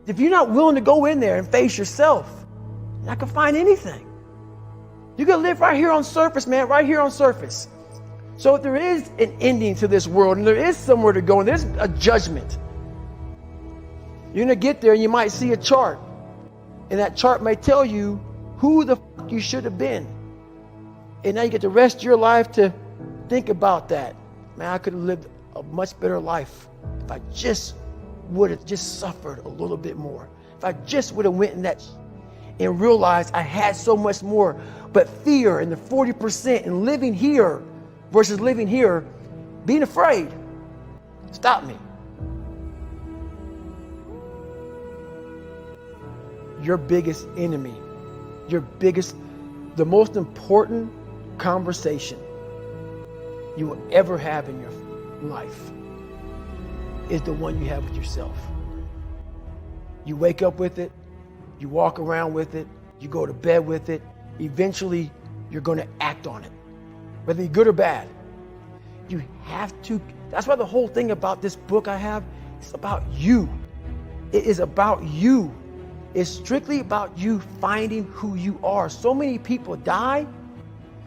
If you're not willing to go in there and face yourself, you're not gonna find anything. You're gonna live right here on surface, man, right here on surface. So if there is an ending to this world and there is somewhere to go and there's a judgment, you're gonna get there and you might see a chart. And that chart may tell you who the fuck you should have been. And now you get the rest of your life to think about that. Man, I could have lived a much better life if I just would have just suffered a little bit more. If I just would have went in that and realized I had so much more. But fear and the 40% and living here versus living here, being afraid, stop me. Your biggest enemy, the most important conversation you will ever have in your life is the one you have with yourself. You wake up with it, you walk around with it, you go to bed with it. Eventually, you're going to act on it, whether you're good or bad. You have to. That's why the whole thing about this book I have, it's about you. It is about you. It's strictly about you finding who you are. So many people die,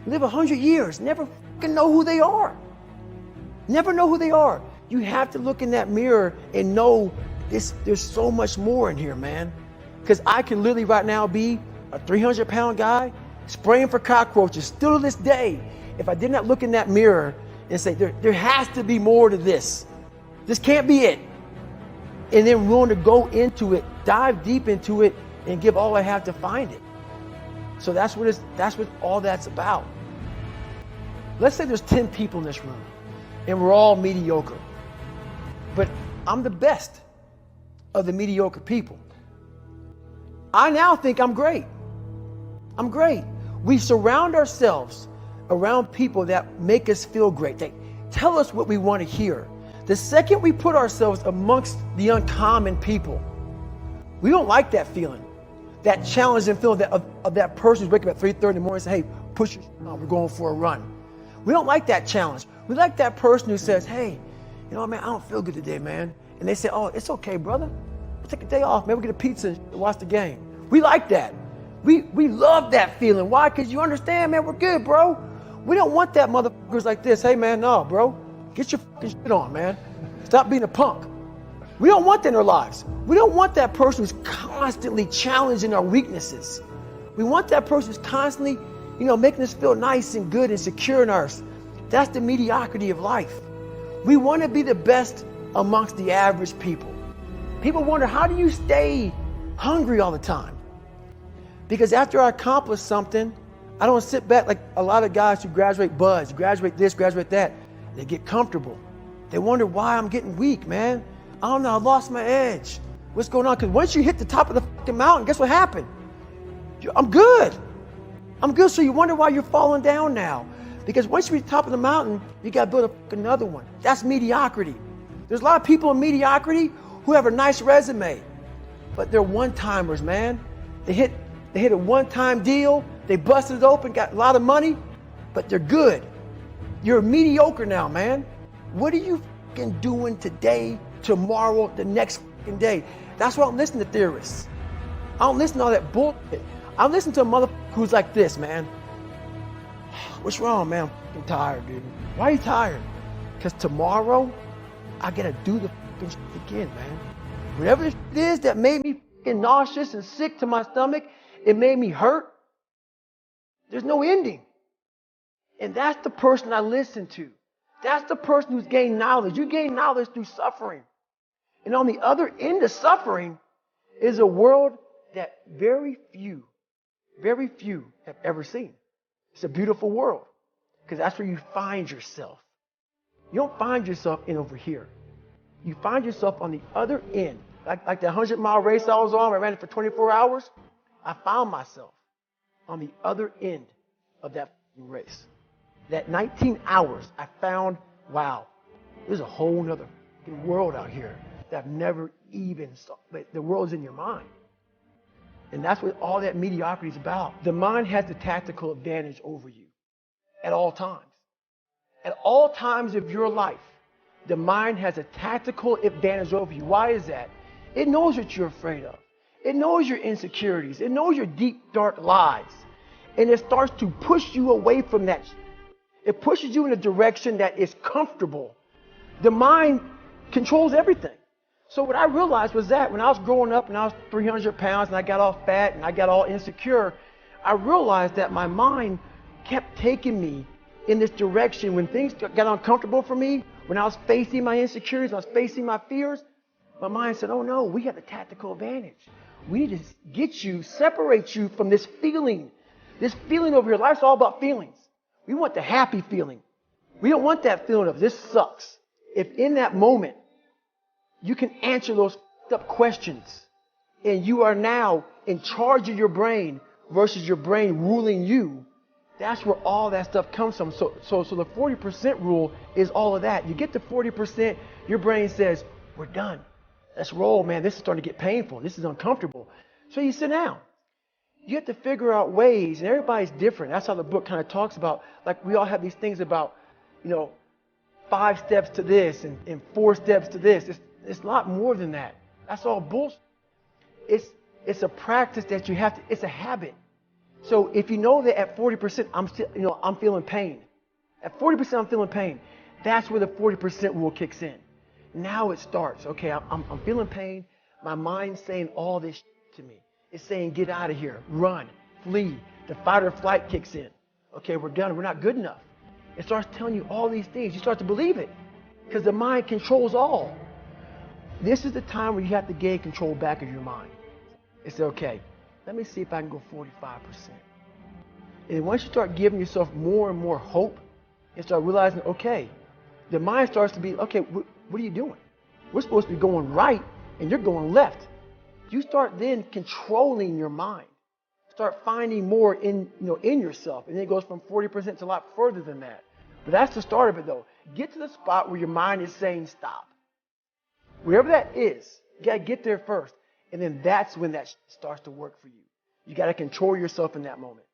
live 100 years, never fucking know who they are. Never know who they are. You have to look in that mirror and know there's so much more in here, man. Because I can literally right now be a 300-pound guy spraying for cockroaches still to this day. If I did not look in that mirror and say, there has to be more to this. This can't be it. And then willing to go into it, dive deep into it, and give all I have to find it. So that's what all that's about. Let's say there's 10 people in this room, and we're all mediocre. But I'm the best of the mediocre people. I now think I'm great. I'm great. We surround ourselves around people that make us feel great. They tell us what we want to hear. The second we put ourselves amongst the uncommon people, we don't like that feeling, that challenging feeling of that person who's waking up at 3:30 in the morning and say, hey, push your on, we're going for a run. We don't like that challenge. We like that person who says, hey, you know, man, I don't feel good today, man. And they say, oh, it's okay, brother. We'll take a day off, man. We'll get a pizza and watch the game. We like that. We love that feeling. Why? Because you understand, man, we're good, bro. We don't want that motherfuckers like this. Hey, man, no, bro. Get your fucking shit on, man. Stop being a punk. We don't want that in our lives. We don't want that person who's constantly challenging our weaknesses. We want that person who's constantly, making us feel nice and good and secure in ours. That's the mediocrity of life. We want to be the best amongst the average people. People wonder, how do you stay hungry all the time? Because after I accomplish something, I don't sit back like a lot of guys who graduate buds, graduate this, graduate that. They get comfortable. They wonder why I'm getting weak, man. I don't know, I lost my edge. What's going on? Because once you hit the top of the fucking mountain, guess what happened? I'm good. I'm good, so you wonder why you're falling down now. Because once you reach the top of the mountain, you got to build another one. That's mediocrity. There's a lot of people in mediocrity who have a nice resume, but they're one-timers, man. They hit a one-time deal, they busted it open, got a lot of money, but they're good. You're mediocre now, man. What are you fucking doing today, tomorrow, the next fucking day? That's why I don't listen to theorists. I don't listen to all that bullshit. I listen to a motherfucker who's like this, man. What's wrong, man? I'm fucking tired, dude. Why are you tired? Because tomorrow, I gotta do the fucking shit again, man. Whatever this shit is that made me fucking nauseous and sick to my stomach, it made me hurt. There's no ending. And that's the person I listen to. That's the person who's gained knowledge. You gain knowledge through suffering. And on the other end of suffering is a world that very few have ever seen. It's a beautiful world because that's where you find yourself. You don't find yourself in over here. You find yourself on the other end. Like the 100-mile race I was on, I ran it for 24 hours. I found myself on the other end of that race. That 19 hours, I found, wow, there's a whole nother world out here that I've never even saw. But the world's in your mind. And that's what all that mediocrity is about. The mind has the tactical advantage over you at all times. At all times of your life, the mind has a tactical advantage over you. Why is that? It knows what you're afraid of. It knows your insecurities. It knows your deep, dark lies. And it starts to push you away from that. It pushes you in a direction that is comfortable. The mind controls everything. So what I realized was that when I was growing up and I was 300 pounds and I got all fat and I got all insecure, I realized that my mind kept taking me in this direction. When things got uncomfortable for me, when I was facing my insecurities, when I was facing my fears, my mind said, oh no, we have the tactical advantage. We need to get you, separate you from this feeling. This feeling over here. Life's all about feelings. We want the happy feeling. We don't want that feeling of this sucks. If in that moment you can answer those questions and you are now in charge of your brain versus your brain ruling you, that's where all that stuff comes from. So the 40% rule is all of that. You get to 40%, your brain says, we're done. Let's roll, man. This is starting to get painful. This is uncomfortable. So you sit down. You have to figure out ways, and everybody's different. That's how the book kind of talks about, like we all have these things about, 5 steps to this and 4 steps to this. It's a lot more than that. That's all bullshit. It's a practice that you have to, it's a habit. So if you know that at 40% I'm feeling pain. At 40% I'm feeling pain. That's where the 40% rule kicks in. Now it starts. Okay, I'm feeling pain. My mind's saying all this to me. It's saying get out of here, run, flee. The fight or flight kicks in. Okay, we're done. We're not good enough. It starts telling you all these things. You start to believe it because the mind controls all. This is the time where you have to gain control back of your mind. It's okay. Let me see if I can go 45%. And once you start giving yourself more and more hope, you start realizing, okay, the mind starts to be, okay, what are you doing? We're supposed to be going right, and you're going left. You start then controlling your mind. Start finding more in yourself. And then it goes from 40% to a lot further than that. But that's the start of it, though. Get to the spot where your mind is saying stop. Wherever that is, you got to get there first. And then that's when that starts to work for you. You got to control yourself in that moment.